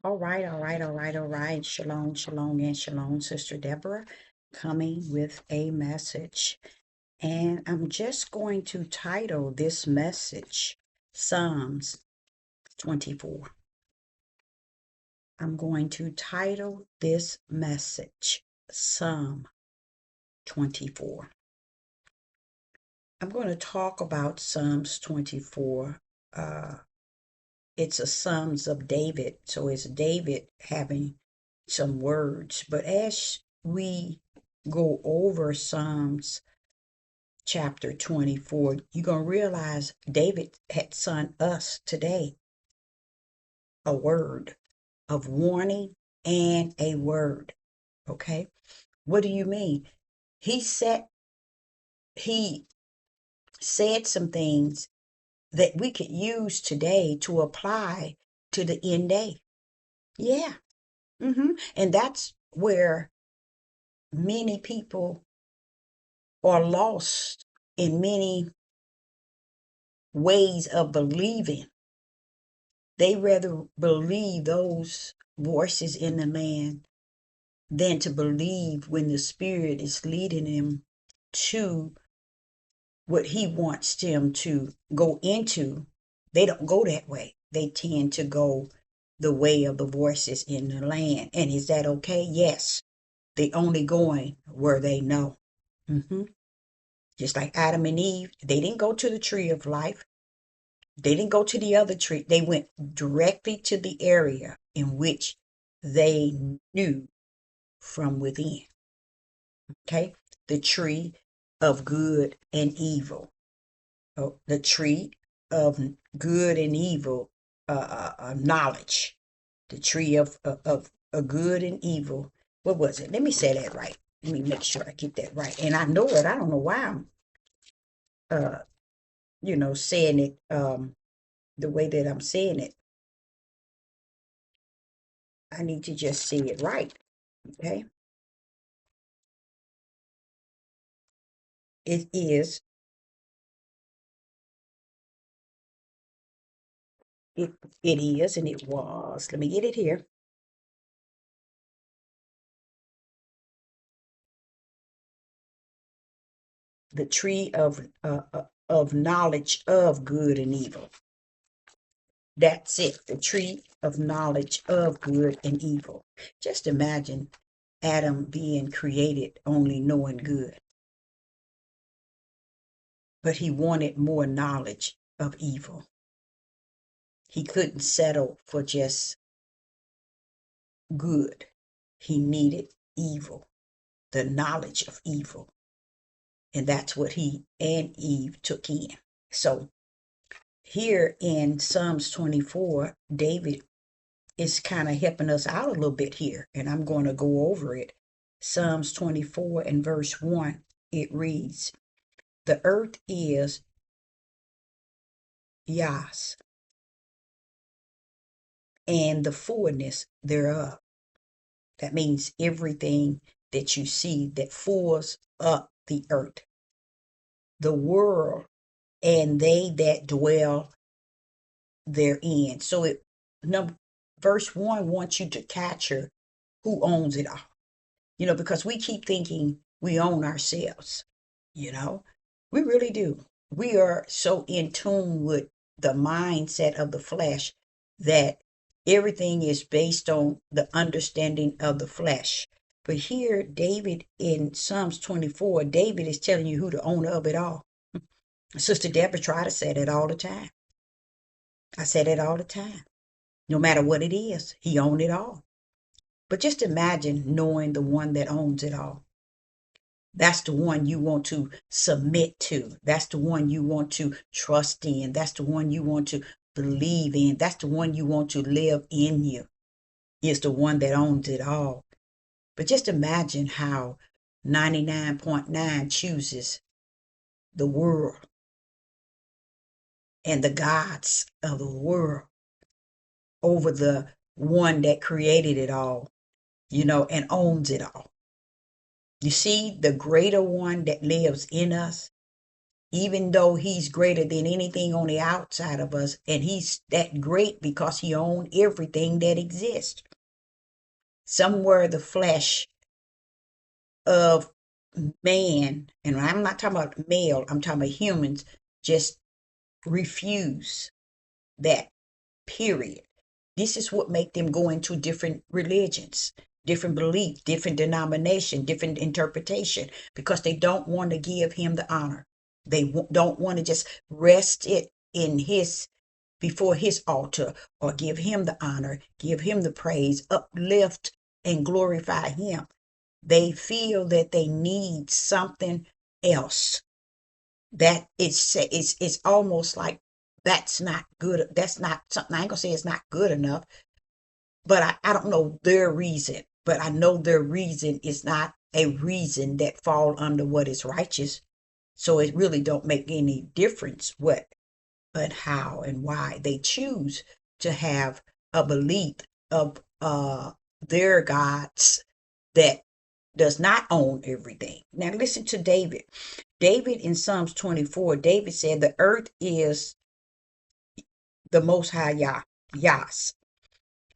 All right, all right, all right, all right. Shalom, shalom, and shalom, Sister Deborah, coming with a message. And I'm just going to title this message Psalms 24. I'm going to title this message Psalm 24. I'm going to talk about Psalms 24. It's a Psalms of David, so it's David having some words. But as we go over Psalms chapter 24, you're going to realize David had sent us today a word of warning and a word. Okay? What do you mean? He said he said some things that we could use today to apply to the end day. Yeah. And that's where many people are lost in many ways of believing. They rather believe those voices in the land than to believe when the Spirit is leading them to what He wants them to go into. They don't go that way. They tend to go the way of the voices in the land. And is that okay? Yes. They only going where they know. hmm Just like Adam and Eve, they didn't go to the tree of life. They didn't go to the other tree. They went directly to the area in which they knew from within. Okay? The tree of good and evil. Oh, the tree of good and evil knowledge. The tree of a good and evil. What was it? Let me say that right. Let me make sure I get that right. And I know it. I don't know why I'm uh saying it the way that I'm saying it. I need to just say it right. Okay. It is, it it is, and it was. Let me get it here. The tree of knowledge of good and evil. That's it. The tree of knowledge of good and evil. Just imagine Adam being created only knowing good, but he wanted more knowledge of evil. He couldn't settle for just good. He needed evil, the knowledge of evil. And that's what he and Eve took in. So here in Psalms 24, David is kind of helping us out a little bit here, and I'm going to go over it. Psalms 24 and verse 1, it reads, "The earth is Yah's, and the fullness thereof." That means everything that you see that fills up the earth, the world, and they that dwell therein. So number verse 1 wants you to capture who owns it all. Because we keep thinking we own ourselves, you know. We really do. We are so in tune with the mindset of the flesh that everything is based on the understanding of the flesh. But here, David in Psalms 24, David is telling you who the owner of it all. Sister Deborah try to say that all the time. I say that all the time. No matter what it is, he owned it all. But just imagine knowing the one that owns it all. That's the one you want to submit to. That's the one you want to trust in. That's the one you want to believe in. That's the one you want to live in you. Is the one that owns it all. But just imagine how 99.9 chooses the world and the gods of the world over the one that created it all, and owns it all. You see, the greater one that lives in us even though he's greater than anything on the outside of us, and he's that great because he owns everything that exists. Somewhere the flesh of man, and I'm not talking about male, I'm talking about humans, just refuse that, period. This is what make them go into different religions, different beliefs, different denomination, different interpretation, because they don't want to give him the honor. They don't want to just rest it in his, before his altar, or give him the honor, give him the praise, uplift and glorify him. They feel that they need something else. That it's almost like that's not good. That's not something. I ain't gonna say it's not good enough, but I don't know their reason. But I know their reason is not a reason that fall under what is righteous. So it really don't make any difference what and how and why they choose to have a belief of their gods that does not own everything. Now listen to David. David in Psalms 24, David said the earth is the most high Yah's,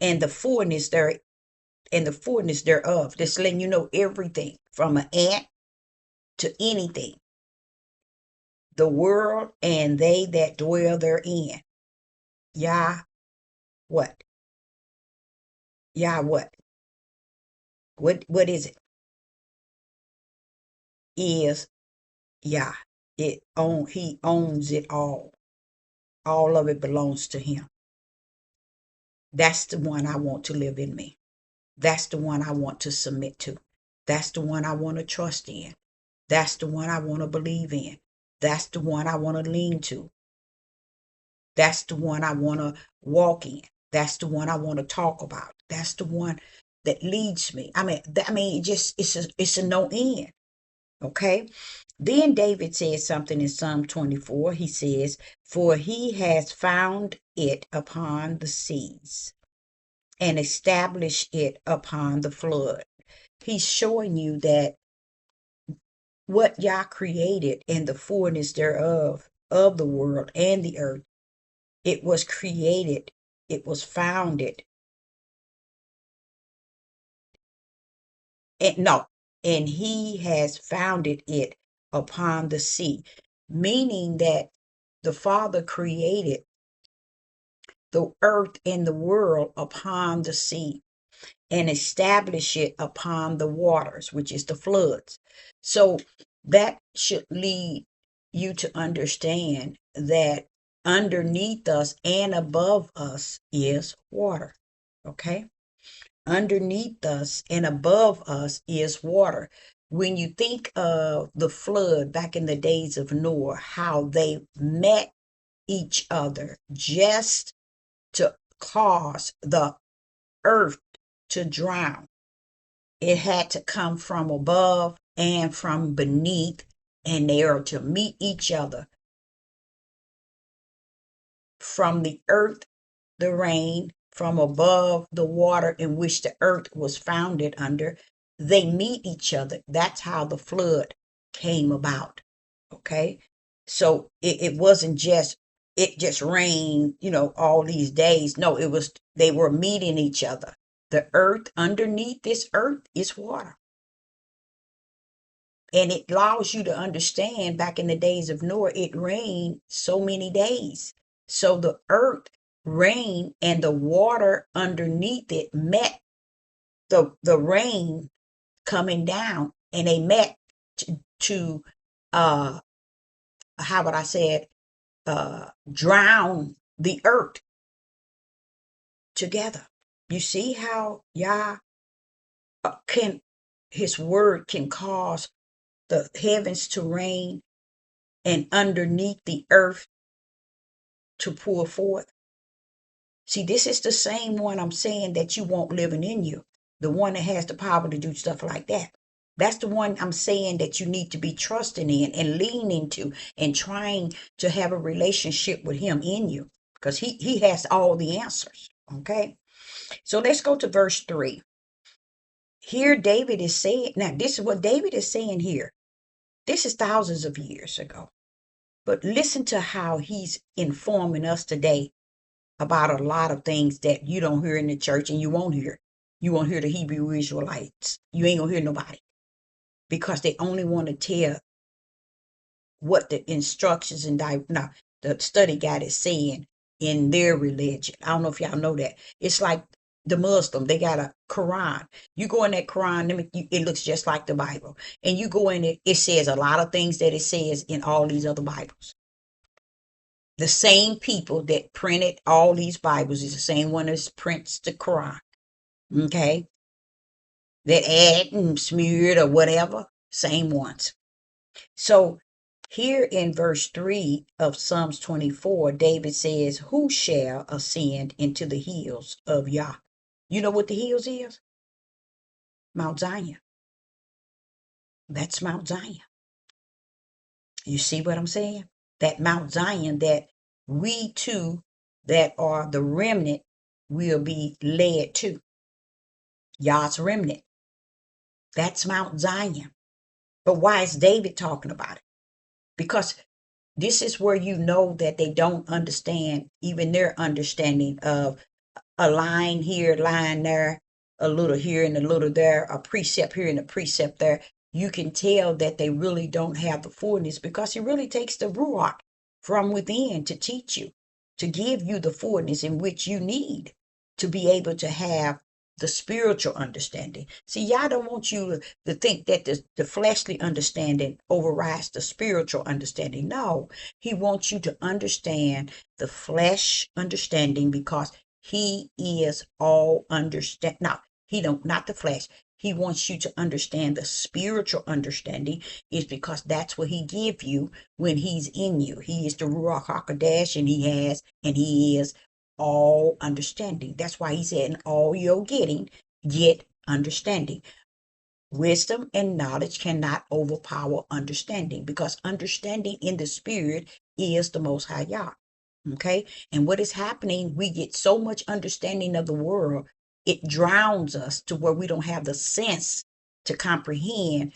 and the fullness there, and the fullness thereof. Just letting you know everything from an ant to anything. The world and they that dwell therein. Yah what? Yah what? What is it? Is Yah. He owns it all. All of it belongs to him. That's the one I want to live in me. That's the one I want to submit to. That's the one I want to trust in. That's the one I want to believe in. That's the one I want to lean to. That's the one I want to walk in. That's the one I want to talk about. That's the one that leads me. It's a no end. Okay. Then David says something in Psalm 24. He says, "For he has found it upon the seas and established it upon the flood." He's showing you that what Yah created and the fullness thereof, of the world and the earth, it was created, it was founded, and no, and he has founded it upon the sea, meaning that the Father created the earth and the world upon the sea and establish it upon the waters, which is the floods. So that should lead you to understand that underneath us and above us is water. Okay? Underneath us and above us is water. When you think of the flood back in the days of Noah, how they met each other just to cause the earth to drown. It had to come from above and from beneath, and they are to meet each other. From the earth, the rain, from above, the water in which the earth was founded under, they meet each other. That's how the flood came about. Okay. So it wasn't just, it just rained, all these days. No, they were meeting each other. The earth, underneath this earth, is water. And it allows you to understand back in the days of Noah, it rained so many days. So the earth rain and the water underneath it met the rain coming down, and they met to how would I say it, drown the earth together. You see how Yah can, his word can cause the heavens to rain and underneath the earth to pour forth. See, this is the same one I'm saying that you want living in you, the one that has the power to do stuff like that. That's the one I'm saying that you need to be trusting in and leaning to and trying to have a relationship with him in you, because he has all the answers. Okay. So let's go to verse 3. Here David is saying, now this is what David is saying here. This is thousands of years ago. But listen to how he's informing us today about a lot of things that you don't hear in the church and you won't hear. You won't hear the Hebrew Israelites. You ain't gonna hear nobody because they only want to tell what the instructions and now the study guide is saying in their religion. I don't know if y'all know that. It's like the Muslim, they got a Quran. You go in that Quran, it looks just like the Bible. And you go in it, it says a lot of things that it says in all these other Bibles. The same people that printed all these Bibles is the same one that prints the Quran. Okay? That add and smeared or whatever, same ones. So here in verse 3 of Psalms 24, David says, who shall ascend into the hills of Yah? You know what the hills is? Mount Zion. That's Mount Zion. You see what I'm saying? That Mount Zion that we too, that are the remnant, will be led to. Yah's remnant. That's Mount Zion. But why is David talking about it? Because this is where you know that they don't understand even their understanding of a line here, a line there, a little here and a little there, a precept here and a precept there. You can tell that they really don't have the fullness because it really takes the Ruach from within to teach you, to give you the fullness in which you need to be able to have the spiritual understanding. See, y'all don't want you to think that the fleshly understanding overrides the spiritual understanding. No, he wants you to understand the flesh understanding because he is all understand. No, he don't, not the flesh. He wants you to understand the spiritual understanding is because that's what he give you when he's in you. He is the Ruach HaKodesh and he is all understanding. That's why he said, in all you're getting, get understanding. Wisdom and knowledge cannot overpower understanding because understanding in the spirit is the Most High Yah. Okay. And what is happening, we get so much understanding of the world, it drowns us to where we don't have the sense to comprehend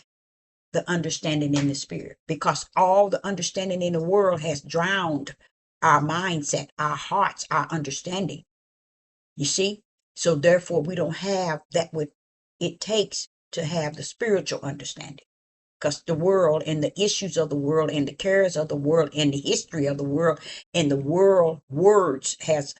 the understanding in the spirit because all the understanding in the world has drowned our mindset, our hearts, our understanding. You see? So therefore, we don't have that what it takes to have the spiritual understanding because the world and the issues of the world and the cares of the world and the history of the world and the world words has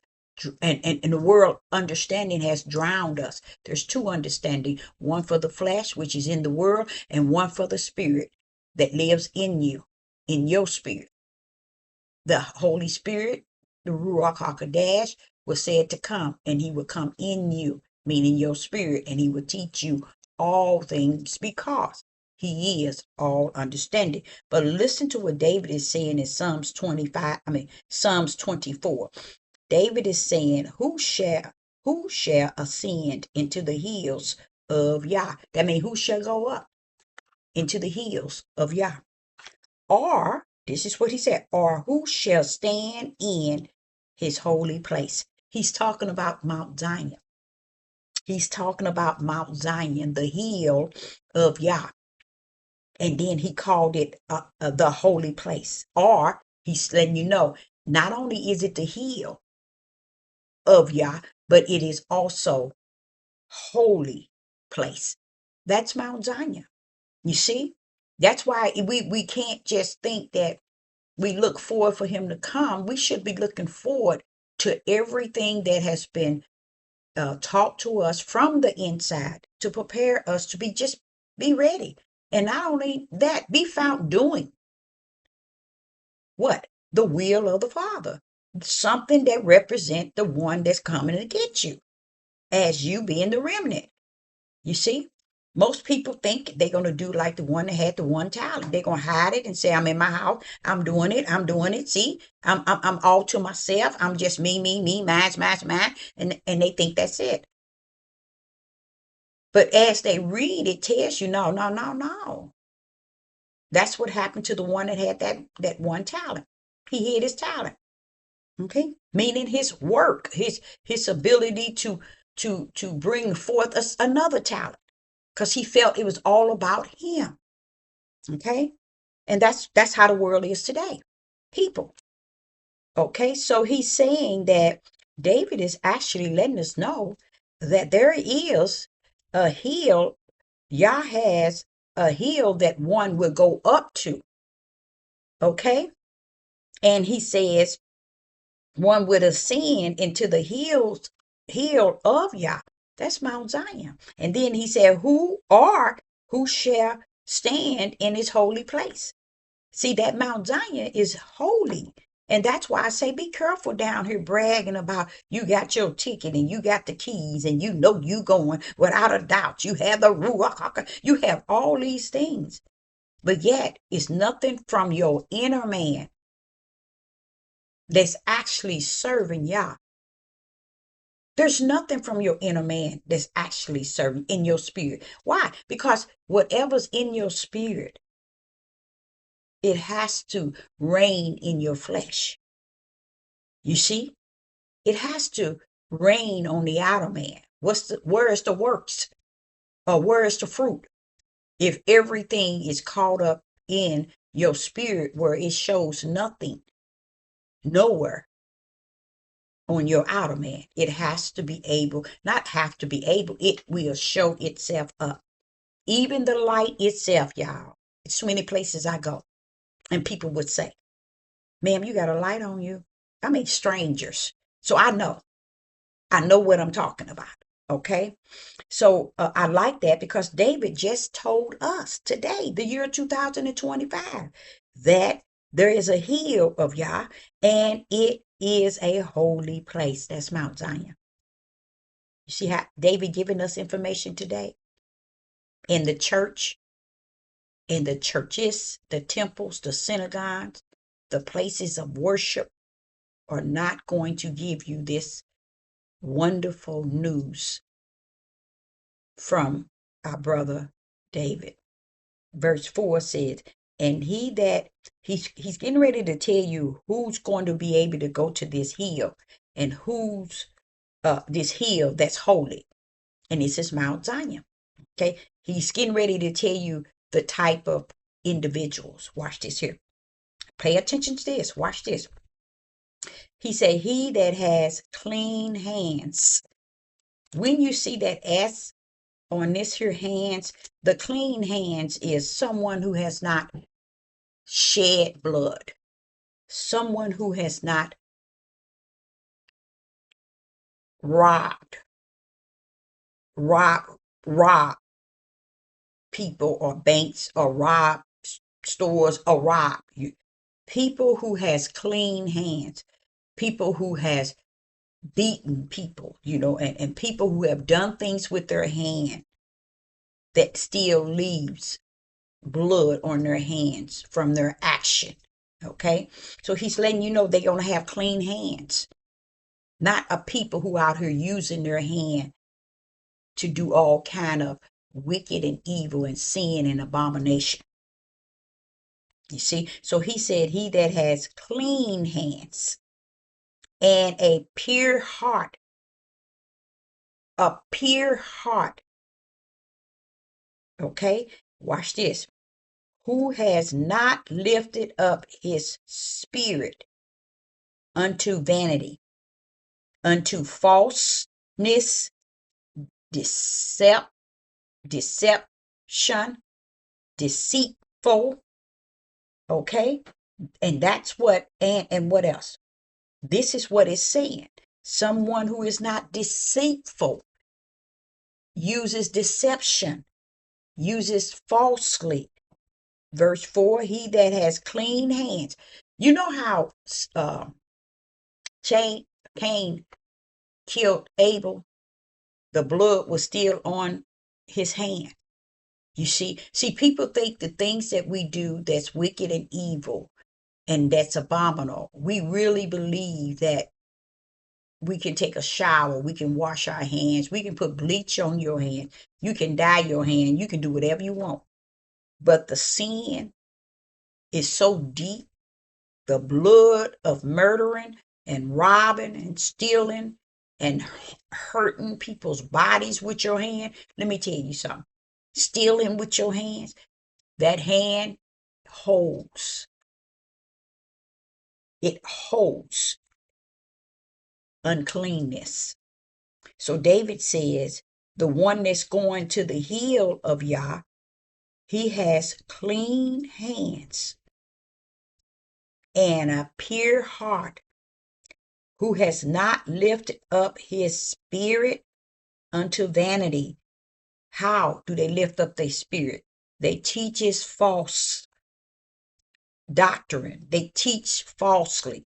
and the world understanding has drowned us. There's two understanding, one for the flesh, which is in the world, and one for the spirit that lives in you, in your spirit. The Holy Spirit, the Ruach HaKodesh, was said to come, and he would come in you, meaning your spirit, and he would teach you all things because he is all understanding. But listen to what David is saying in Psalms 24. David is saying, who shall ascend into the hills of Yah? That means who shall go up into the hills of Yah? Or, this is what he said, or who shall stand in his holy place? He's talking about Mount Zion. He's talking about Mount Zion, the hill of Yah. And then he called it the holy place. Or he's letting you know, not only is it the hill of Yah, but it is also holy place. That's Mount Zion. You see? That's why we can't just think that we look forward for him to come. We should be looking forward to everything that has been taught to us from the inside to prepare us to be ready. And not only that, be found doing what? The will of the Father. Something that represent the one that's coming to get you as you being the remnant. You see? Most people think they're going to do like the one that had the one talent. They're going to hide it and say, I'm in my house. I'm doing it. I'm doing it. See, I'm all to myself. I'm just me, mine. And they think that's it. But as they read, it tells you, no. That's what happened to the one that had that one talent. He hid his talent. Okay. Meaning his work, his ability to bring forth another talent. Because he felt it was all about him. Okay. And that's how the world is today. people. Okay, so he's saying that David is actually letting us know that there is a hill, Yah has a hill that one will go up to. Okay, and he says one would ascend into the hill of Yah. That's Mount Zion. And then he said, who shall stand in his holy place? See, that Mount Zion is holy. And that's why I say be careful down here bragging about you got your ticket and you got the keys and you know you going without a doubt. You have the Ruach HaKodesh. You have all these things. But yet it's nothing from your inner man that's actually serving Yah. There's nothing from your inner man that's actually serving in your spirit. Why? Because whatever's in your spirit, it has to reign in your flesh. You see, it has to reign on the outer man. Where is the works? Or where is the fruit? If everything is caught up in your spirit where it shows nothing, nowhere on your outer man, it has to be able, not have to be able, it will show itself up. Even the light itself, y'all. It's so many places I go. And people would say, ma'am, you got a light on you. I mean, strangers. So I know what I'm talking about. Okay. So I like that because David just told us today, the year 2025, that there is a hill of Yah and it is a holy place. That's Mount Zion. You see how David giving us information today? In the church, in the churches, the temples, the synagogues, the places of worship are not going to give you this wonderful news from our brother David. Verse 4 says, and he's getting ready to tell you who's going to be able to go to this hill and who's this hill that's holy. And this is Mount Zion. Okay. He's getting ready to tell you the type of individuals. Watch this here. Pay attention to this. Watch this. He said, he that has clean hands. When you see that S on this here hands, the clean hands is someone who has not shed blood, someone who has not robbed rob people or banks or rob stores or rob you. People who has clean hands, people who has beaten people, and people who have done things with their hand that still leaves blood on their hands from their action. Okay, so he's letting you know they're going to have clean hands, not a people who out here using their hand to do all kind of wicked and evil and sin and abomination. You see, so he said, he that has clean hands and a pure heart, okay, watch this, who has not lifted up his spirit unto vanity, unto falseness, deception, deceitful. Okay, and that's what, and what else? This is what it's saying. Someone who is not deceitful, uses deception, uses falsely. Verse 4, he that has clean hands. You know how Cain killed Abel? The blood was still on his hand. You see, people think the things that we do that's wicked and evil and that's abominable. We really believe that we can take a shower, we can wash our hands, we can put bleach on your hand, you can dye your hand, you can do whatever you want. But the sin is so deep, the blood of murdering and robbing and stealing and hurting people's bodies with your hand. Let me tell you something. Stealing with your hands, that hand holds it holds uncleanness. So David says, the one that's going to the hill of Yah, he has clean hands and a pure heart, who has not lifted up his spirit unto vanity. How do they lift up their spirit? They teaches false doctrine. They teach falsely.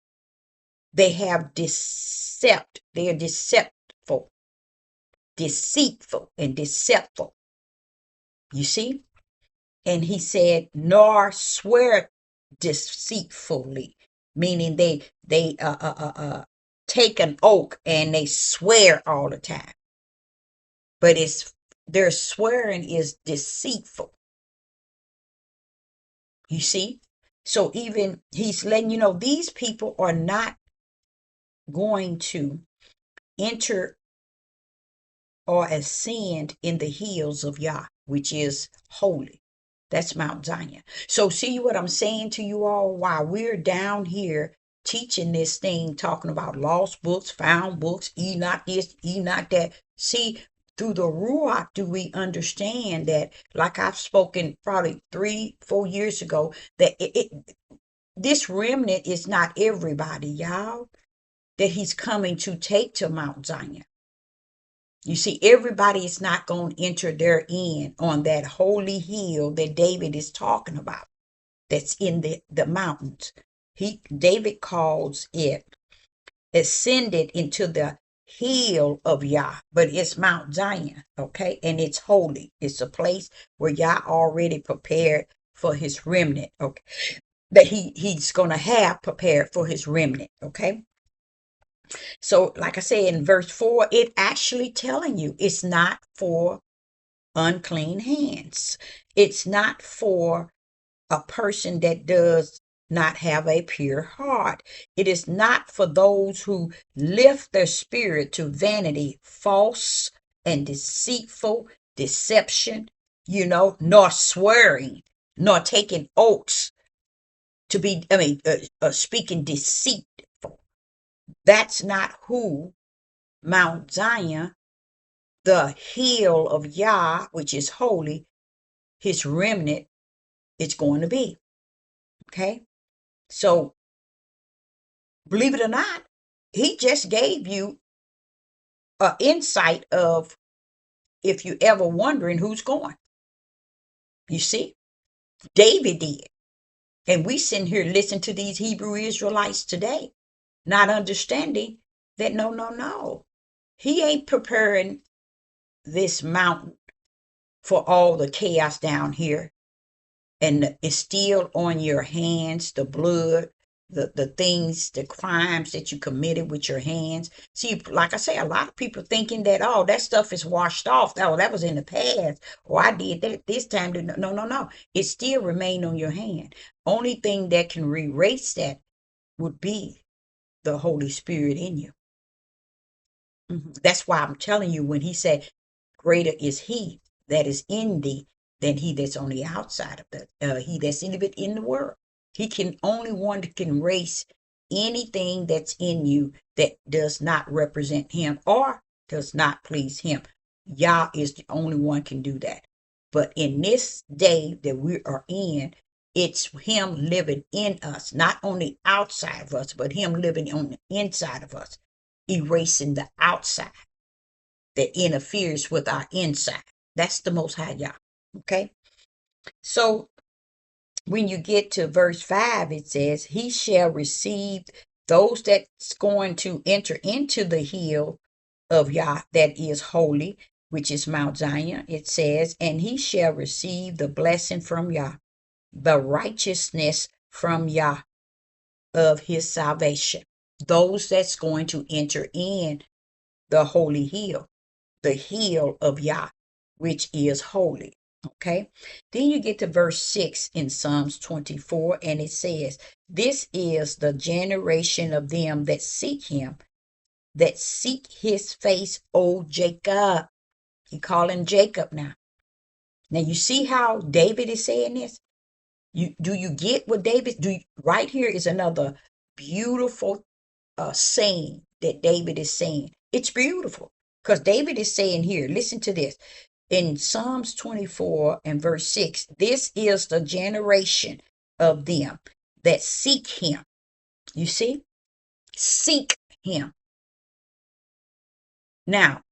They have they are deceitful and deceptive. You see? And he said, nor swear deceitfully, meaning they take an oath and they swear all the time. But their swearing is deceitful. You see? So even he's letting you know these people are not going to enter or ascend in the hills of Yah, which is holy. That's Mount Zion. So see what I'm saying to you all while we're down here teaching this thing, talking about lost books, found books, Enoch this, Enoch that. See, through the Ruach do we understand that, like I've spoken probably 3-4 years ago, that this remnant is not everybody, y'all, that he's coming to take to Mount Zion. You see, everybody is not going to enter therein on that holy hill that David is talking about, that's in the mountains. David calls it ascended into the hill of Yah, but it's Mount Zion, okay? And it's holy. It's a place where Yah already prepared for his remnant, okay? That he's going to have prepared for his remnant, okay? So, like I said, in verse 4, it actually telling you it's not for unclean hands. It's not for a person that does not have a pure heart. It is not for those who lift their spirit to vanity, false and deceitful deception, nor swearing, nor taking oaths to be, speaking deceitful. That's not who Mount Zion, the hill of Yah, which is holy, his remnant, is going to be. Okay? So, believe it or not, he just gave you an insight of, if you ever wondering who's going. You see? David did. And we sitting here listening to these Hebrew Israelites today, not understanding that no. He ain't preparing this mountain for all the chaos down here. And it's still on your hands, the blood, the things, the crimes that you committed with your hands. See, like I say, a lot of people thinking that, oh, that stuff is washed off. Oh, that was in the past. Or I did that this time. No. It still remained on your hand. Only thing that can erase that would be the Holy Spirit in you. That's why I'm telling you, when he said, greater is he that is in thee than he that's on the outside of he that's in the world. He can only one that can erase anything that's in you that does not represent him or does not please him. Yah is the only one can do that. But in this day that we are in, it's him living in us, not on the outside of us, but him living on the inside of us, erasing the outside that interferes with our inside. That's the Most High Yah. Okay? So when you get to verse 5, it says, he shall receive those that's going to enter into the hill of Yah that is holy, which is Mount Zion. It says, and he shall receive the blessing from Yah, the righteousness from Yah of his salvation. Those that's going to enter in the holy hill, the hill of Yah, which is holy. Okay. Then you get to verse 6 in Psalms 24, and it says, this is the generation of them that seek him, that seek his face, O Jacob. He calling Jacob now. Now you see how David is saying this? Do you get what David do? Right here is another beautiful saying that David is saying. It's beautiful because David is saying here, listen to this. In Psalms 24 and verse 6, this is the generation of them that seek him. You see? Seek him. Now,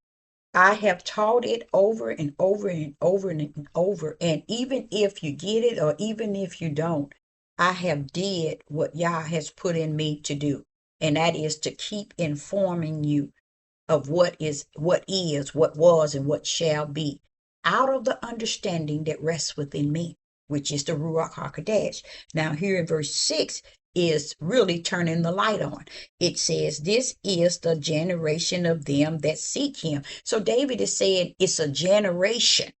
I have taught it over and over and over and over. And even if you get it or even if you don't, I have did what Yah has put in me to do. And that is to keep informing you of what was, and what shall be, out of the understanding that rests within me, which is the Ruach HaKodesh. Now, here in verse 6 is really turning the light on. It says, this is the generation of them that seek him. So David is saying it's a generation,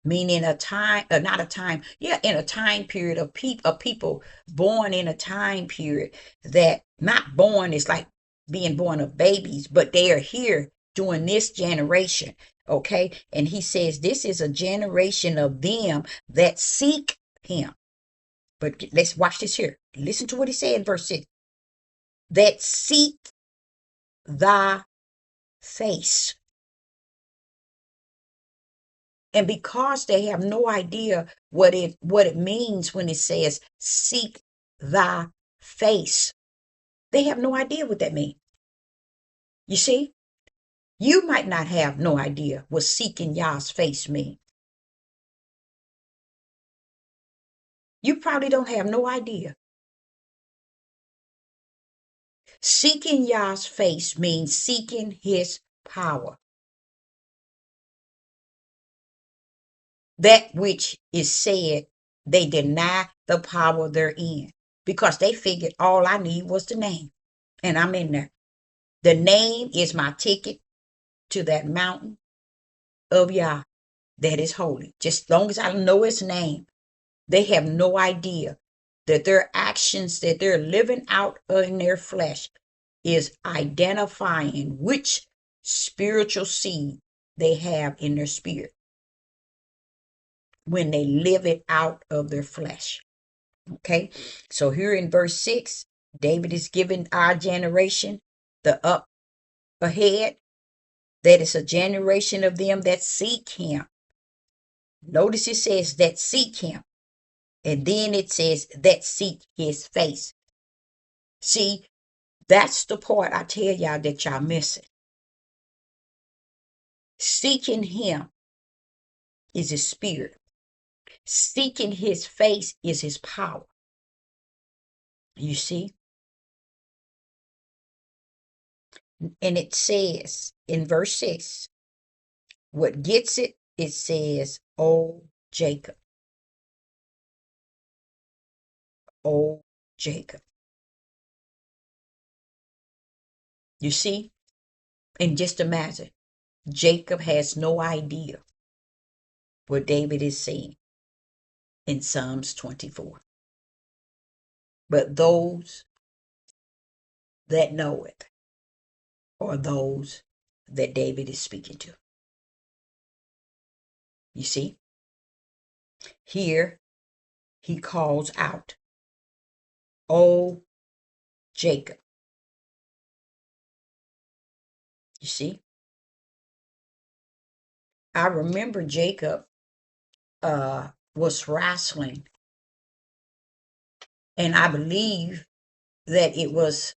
meaning a time, not a time, in a time period of people born in a time period that not born is like being born of babies, but they are here during this generation. Okay. And he says, this is a generation of them that seek him. But let's watch this here. Listen to what he said in verse 6. That seek thy face. And because they have no idea what it means when it says seek thy face, they have no idea what that means. You see, you might not have no idea what seeking Yah's face means. You probably don't have no idea. Seeking Yah's face means seeking his power. That which is said, they deny the power therein because they figured all I need was the name. And I'm in there. The name is my ticket to that mountain of Yah that is holy. Just as long as I know his name, they have no idea that their actions that they're living out in their flesh is identifying which spiritual seed they have in their spirit when they live it out of their flesh. Okay, so here in verse 6, David is giving our generation the up ahead, that is a generation of them that seek him. Notice it says that seek him, and then it says that seek his face. See, that's the part I tell y'all that y'all missing. Seeking him is his spirit. Seeking his face is his power. You see? And it says in verse 6, what gets it, it says, "O Jacob. O Jacob." You see? And just imagine, Jacob has no idea what David is saying in Psalms 24. But those that know it are those that David is speaking to. You see? Here he calls out, "O Jacob." You see? I remember Jacob was wrestling, and I believe that it was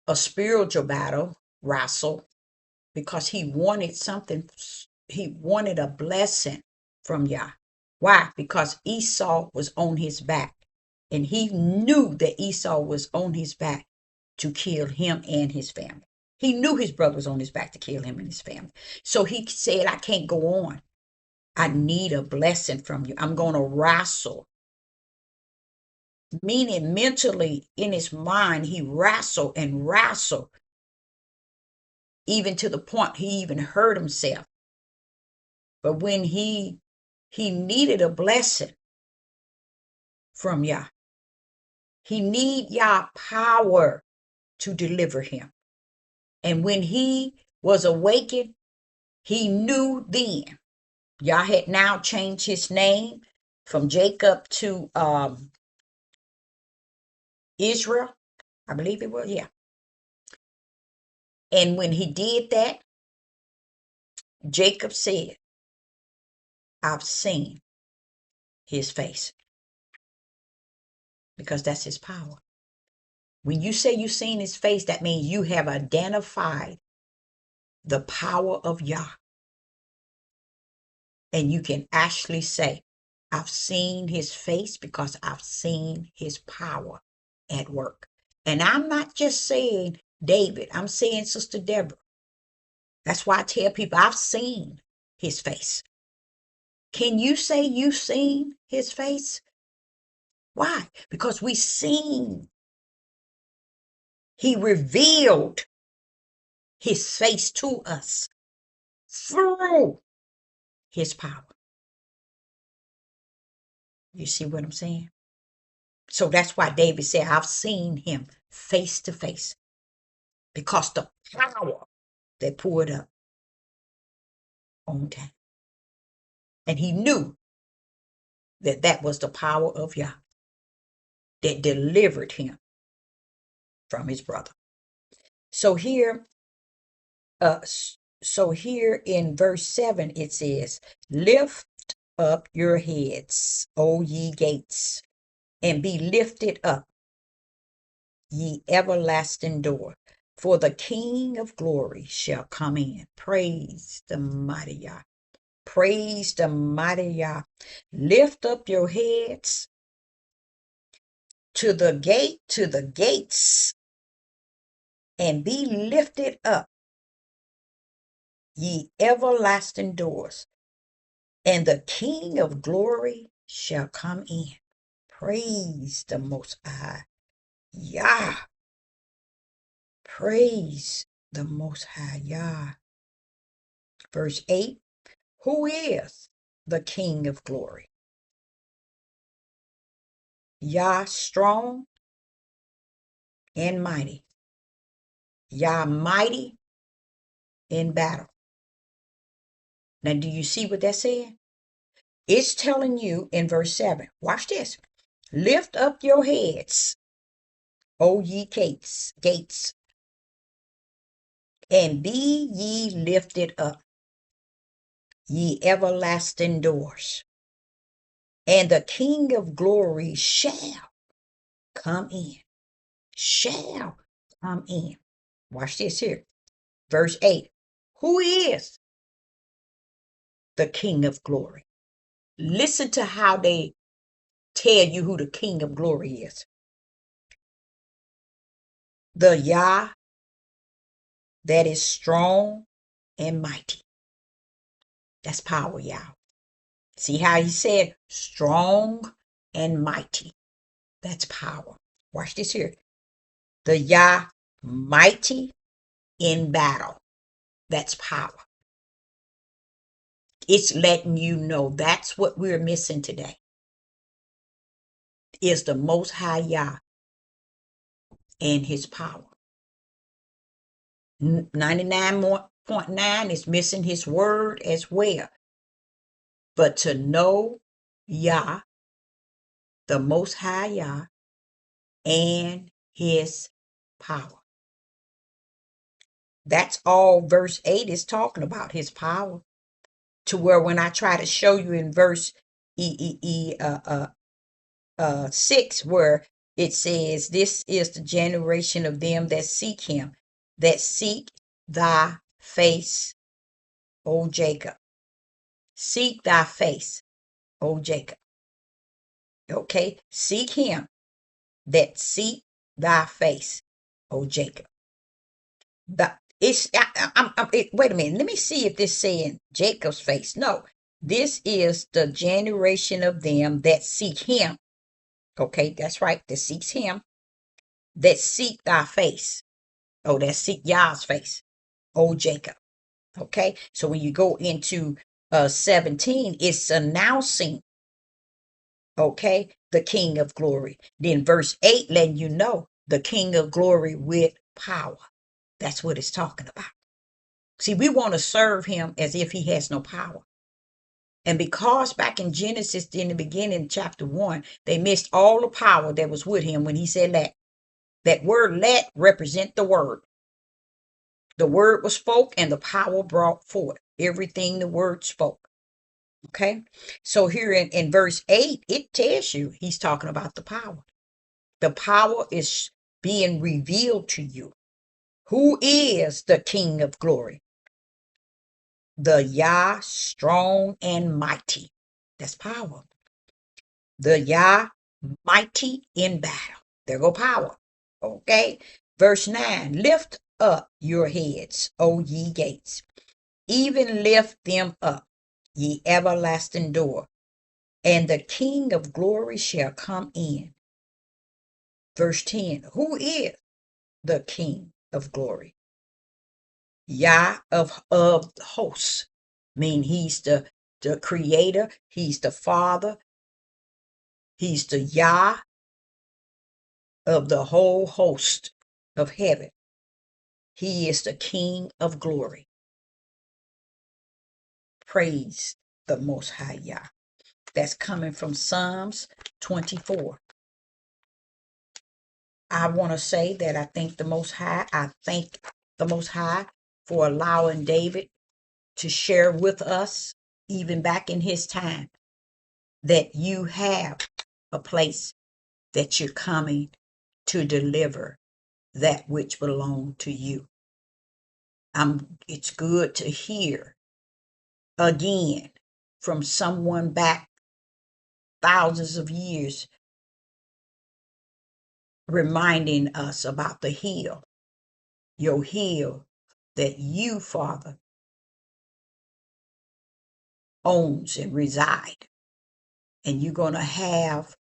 a spiritual battle, wrestle, because he wanted something. He wanted a blessing from Yah. Why? Because Esau was on his back, and he knew that Esau was on his back to kill him and his family. He knew his brother was on his back to kill him and his family. So he said, I can't go on. I need a blessing from you. I'm going to wrestle. Meaning mentally in his mind, he wrestled and wrestled, even to the point he even hurt himself. But when he needed a blessing from Yah, he need Yah power to deliver him. And when he was awakened, he knew then. Yah had now changed his name from Jacob to Israel. I believe it was, yeah. And when he did that, Jacob said, I've seen his face, because that's his power. When you say you've seen his face, that means you have identified the power of Yah. And you can actually say, I've seen his face because I've seen his power at work. And I'm not just saying David, I'm saying Sister Deborah. That's why I tell people I've seen his face. Can you say you've seen his face? Why? Because we seen. He revealed his face to us through his power. You see what I'm saying? So that's why David said, I've seen him face to face, because the power that poured up on time. And he knew that that was the power of Yah that delivered him from his brother. So here, here in verse 7, it says, lift up your heads, O ye gates, and be lifted up, ye everlasting door, for the King of glory shall come in. Praise the mighty Yah. Praise the mighty Yah. Lift up your heads to the gates, and be lifted up, ye everlasting doors, and the King of glory shall come in. Praise the Most High Yah. Praise the Most High Yah. Verse 8, who is the King of glory? Yah strong and mighty. Yah mighty in battle. Now, do you see what that's saying? It's telling you in verse 7. Watch this. Lift up your heads, O ye gates, and be ye lifted up, ye everlasting doors, and the King of glory shall come in. Shall come in. Watch this here. Verse 8. Who is the King of glory? Listen to how they tell you who the King of glory is. The Yah that is strong and mighty. That's power, Yah. See how he said strong and mighty. That's power. Watch this here. The Yah mighty in battle. That's power. It's letting you know that's what we're missing today. Is the Most High Yah and his power. 99.9 is missing his word as well. But to know Yah, the Most High Yah, and his power. That's all verse 8 is talking about, his power. To where when I try to show you in verse 6, where it says, this is the generation of them that seek him, that seek thy face, O Jacob. Seek thy face, O Jacob. Okay, seek him that seek thy face, O Jacob. Wait a minute. Let me see if this saying Jacob's face. No, this is the generation of them that seek him. Okay, that's right. That seeks him. That seek thy face. Oh, that seek Yah's face. Oh, Jacob. Okay, so when you go into 17, it's announcing, okay, the King of glory. Then verse 8 letting you know the King of glory with power. That's what it's talking about. See, we want to serve him as if he has no power. And because back in Genesis, in the beginning, chapter 1, they missed all the power that was with him when he said that. That word let represent the word. The word was spoke and the power brought forth everything the word spoke. Okay. So here in verse 8, it tells you he's talking about the power. The power is being revealed to you. Who is the King of glory? The Yah, strong and mighty. That's power. The Yah, mighty in battle. There go power. Okay. Verse 9, lift up your heads, O ye gates. Even lift them up, ye everlasting door, and the King of glory shall come in. Verse 10, who is the King of glory? Yah of hosts. Mean he's the creator, he's the father, he's the Yah of the whole host of heaven. He is the King of glory. Praise the Most High Yah. That's coming from Psalms 24. I want to say that I thank the Most High. I thank the Most High for allowing David to share with us, even back in his time, that you have a place that you're coming to deliver that which belongs to you. It's good to hear again from someone back thousands of years reminding us about the hill, your hill that you, Father, owns and reside. And you're going to have,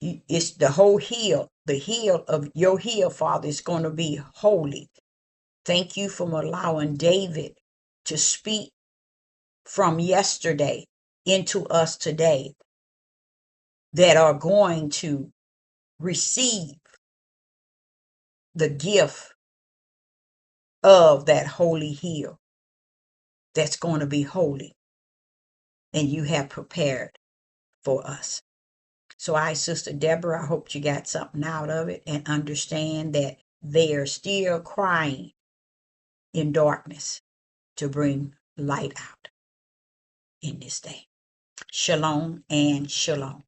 it's the whole hill, the hill of your hill, Father, is going to be holy. Thank you for allowing David to speak from yesterday into us today that are going to receive the gift of that holy hill that's going to be holy and you have prepared for us. So Sister Deborah, I hope you got something out of it and understand that they are still crying in darkness to bring light out in this day. Shalom and shalom.